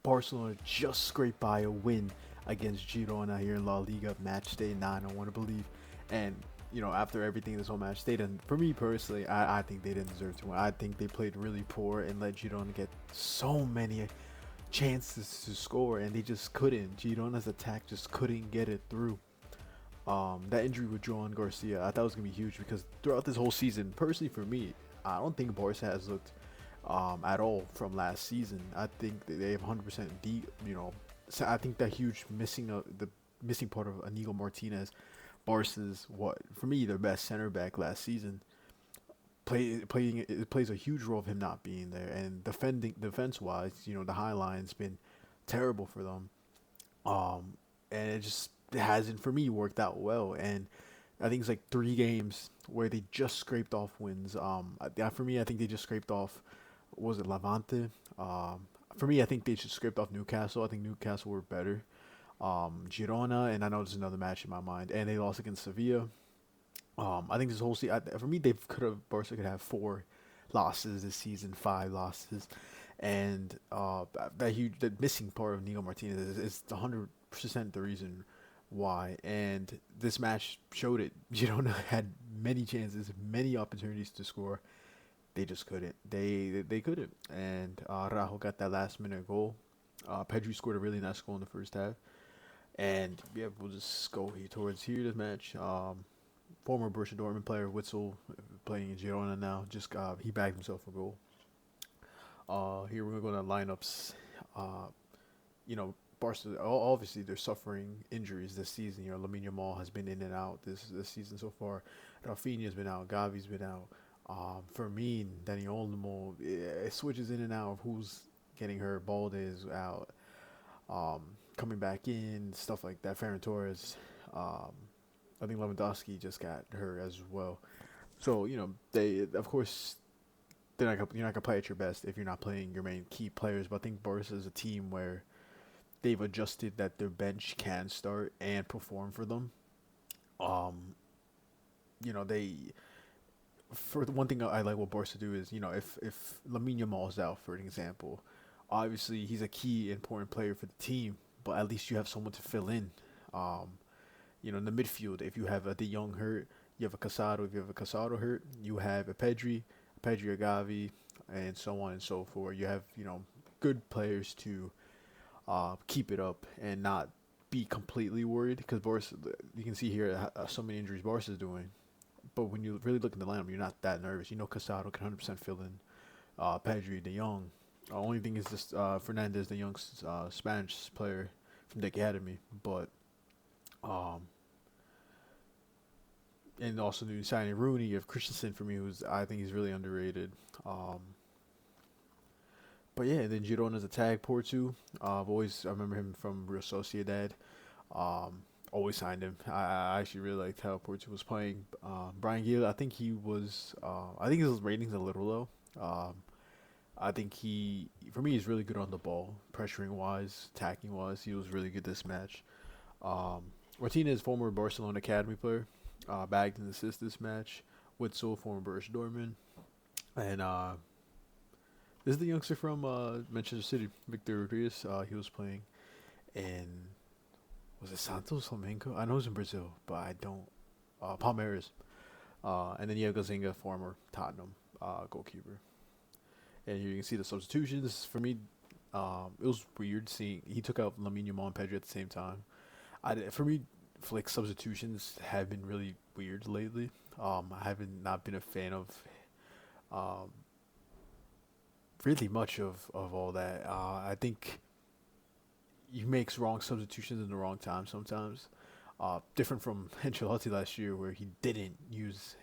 Barcelona just scraped by a win against Girona here in La Liga, match day 9, I want to believe. And, after everything this whole match, they didn't, for me personally, I think they didn't deserve to win. I think they played really poor and let Girona get so many chances to score, and they just couldn't. Girona's attack just couldn't get it through. That injury with Joan Garcia, I thought it was going to be huge because throughout this whole season, personally for me, I don't think Barca has looked at all from last season. I think that they have 100% so I think that huge the missing part of Inigo Martinez, Barca's what for me their best center back last season. It plays a huge role of him not being there, and defense wise, the high line's been terrible for them. And it hasn't for me worked out well, and I think it's like 3 games where they just scraped off wins. For me, I think they just scraped off. Was it Levante? For me, I think they just scraped off Newcastle. I think Newcastle were better. Girona, and I know there's another match in my mind, and they lost against Sevilla. I think this whole season, for me, Barca could have 4 losses this season, 5 losses, and that missing part of Nico Martinez is 100% the reason why. And this match showed it. Girona had many chances, many opportunities to score. They just couldn't. They couldn't. And Rajo got that last minute goal. Pedri scored a really nice goal in the first half. And yeah, we'll just go towards here this match. Former Borussia Dortmund player Witzel playing in Girona now. Just he bagged himself a goal. Here we're gonna go to lineups. Barca obviously they're suffering injuries this season. Lamine Yamal has been in and out this season so far. Rafinha's been out. Gavi's been out. Fermin, Dani Olmo, it switches in and out of who's getting hurt. Balde is out. Coming back in, stuff like that. Ferran Torres. I think Lewandowski just got hurt as well. So, they, of course, you're not gonna play at your best if you're not playing your main key players. But I think Barca is a team where they've adjusted that their bench can start and perform for them. They for the one thing I like what Barca do is if Lamine Yamal is out for an example, obviously he's a key important player for the team, but at least you have someone to fill in. Um, in the midfield, if you have a De Jong hurt, you have a Casado. If you have a Casado hurt, you have a Pedri Gavi, and so on and so forth. You have good players to keep it up and not be completely worried because Barca, you can see here so many injuries Barca is doing. But when you really look in the lineup, you're not that nervous. Casado can 100% fill in. Pedri, De Jong. The only thing is this Fernandez, the young Spanish player from the academy, but and also new signing Rooney. You have Christensen for me, who's I think he's really underrated. But yeah, then Girona's attack Porto. I remember him from Real Sociedad. Always signed him. I actually really liked how Porto was playing. Brian Gill, I think I think his rating's a little low. I think for me, he's really good on the ball, pressuring wise, attacking wise. He was really good this match. Martinez, former Barcelona academy player, bagged an assist this match. Witzel, former Borussia Dortmund, and this is the youngster from Manchester City, Victor Rodriguez. He was playing in was it Santos Flamengo? I know it's in Brazil, but I don't. Palmeiras, and then you have Gazzaniga, former Tottenham goalkeeper. And here you can see the substitutions. For me, it was weird seeing he took out Lamine Yamal and Pedri at the same time. For me, Flick substitutions have been really weird lately. I haven't not been a fan of um, really much of all that. I think he makes wrong substitutions in the wrong time sometimes. Different from Ancelotti last year, where he didn't use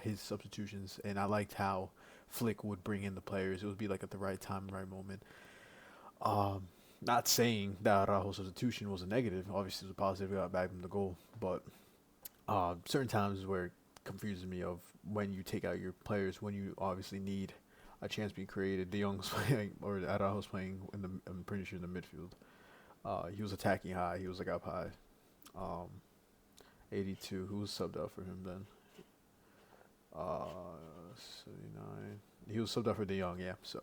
his substitutions, and I liked how Flick would bring in the players. It would be like at the right time, right moment. Not saying that Araujo's substitution was a negative. Obviously, it was a positive. Got back from the goal, but certain times where it confuses me of when you take out your players when you obviously need a chance being created. De Jong's playing or Araujo's playing I'm pretty sure in the midfield. He was attacking high. He was like up high. 82. Who was subbed out for him then? 79. He was subbed out for De Jong, yeah. So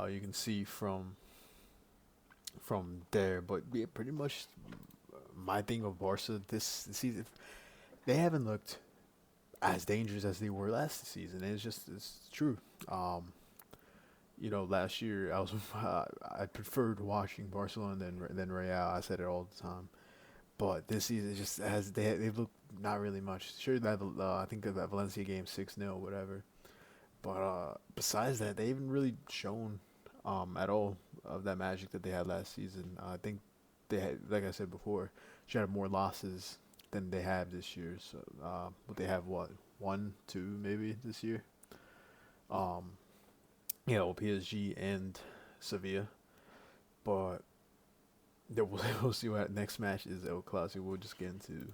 you can see from from there. But yeah, pretty much my thing of Barca this season, they haven't looked as dangerous as they were last season. It's true. Um, last year I was I preferred watching Barcelona than Real. I said it all the time. But this season just has they've looked not really much. Sure that I think that Valencia game 6-0 whatever. But besides that, they haven't really shown at all of that magic that they had last season. I think they had, like I said before, should have more losses than they have this year. So, but they have what, one, two, maybe this year. Um, well, PSG and Sevilla, but we'll see what next match is. El Clasico. We'll just get into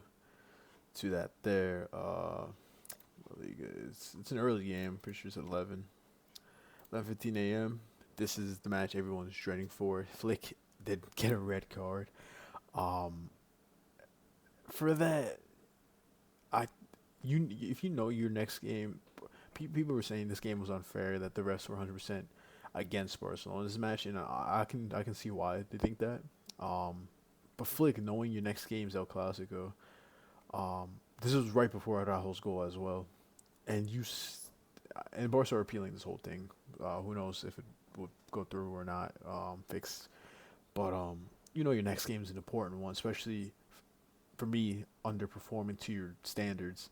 that there. Liga. It's an early game. Pretty sure it's at 11:15 a.m. This is the match everyone's dreading for. Flick did get a red card. For that, if you know your next game, people were saying this game was unfair, that the refs were 100% against Barcelona. This match, I can see why they think that. But Flick, knowing your next game is El Clasico, this was right before Araujo's goal as well, and and Barca are appealing this whole thing. Who knows if it would go through or not, fixed. But your next game is an important one, especially for me, underperforming to your standards.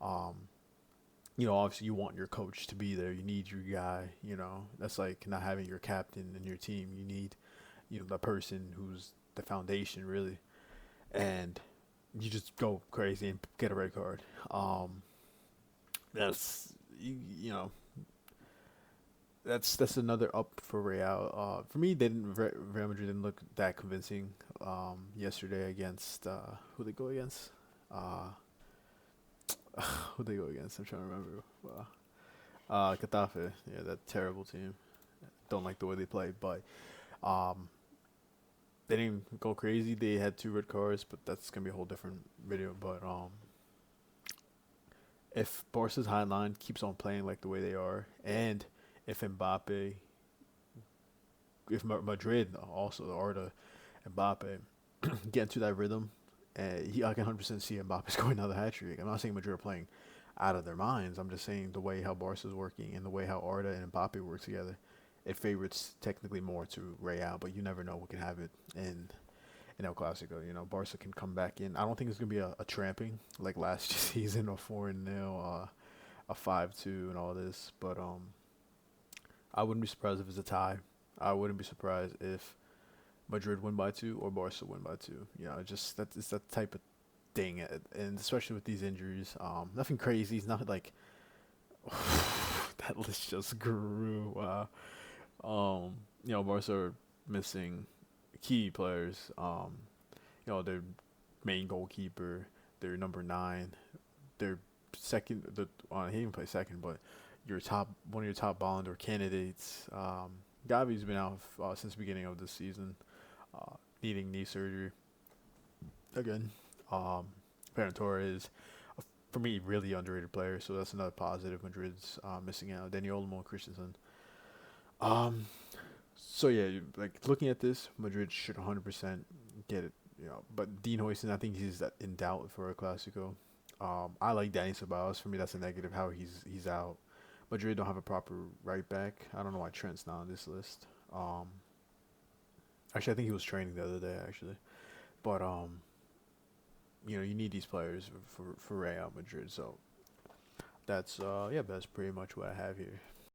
Obviously you want your coach to be there. You need your guy. That's like not having your captain in your team. You need, the person who's the foundation really, and you just go crazy and get a red card. That's you know that's another up for Real. For me, Real Madrid didn't look that convincing yesterday against who they go against. Who they go against? I'm trying to remember. Getafe. Yeah, that terrible team. Don't like the way they play, but they didn't go crazy. They had 2 red cards, but that's gonna be a whole different video. But if Barca's high line keeps on playing like the way they are, and if Mbappe, if Madrid also, or the Mbappe get into that rhythm, I can 100% see Mbappe scoring another hat trick. I'm not saying Madrid are playing out of their minds. I'm just saying the way how Barca's working and the way how Arda and Mbappe work together, it favorites technically more to Real, but you never know what can happen in El Clasico. Barca can come back in. I don't think it's gonna be a tramping like last season, a 4-0, a 5-2, and all this. But I wouldn't be surprised if it's a tie. I wouldn't be surprised if Madrid win by 2 or Barca win by 2. It's that type of thing, and especially with these injuries, nothing crazy. It's not like that list just grew. Barca are missing key players. Their main goalkeeper, their number 9, their second. He didn't play second, but one of your top Ballon d'Or candidates. Gavi's been out since the beginning of the season, needing knee surgery again. Ferran Torres, for me, really underrated player, so that's another positive. Madrid's missing out. Dani Olmo and Christensen. So yeah, like looking at this, Madrid should 100% get it. But Dean Huijsen, I think he's in doubt for a Clasico. I like Dani Ceballos. For me, that's a negative. How he's out. Madrid don't have a proper right back. I don't know why Trent's not on this list. Actually, I think he was training the other day. Actually, but you need these players for Real Madrid. So that's that's pretty much what I have here.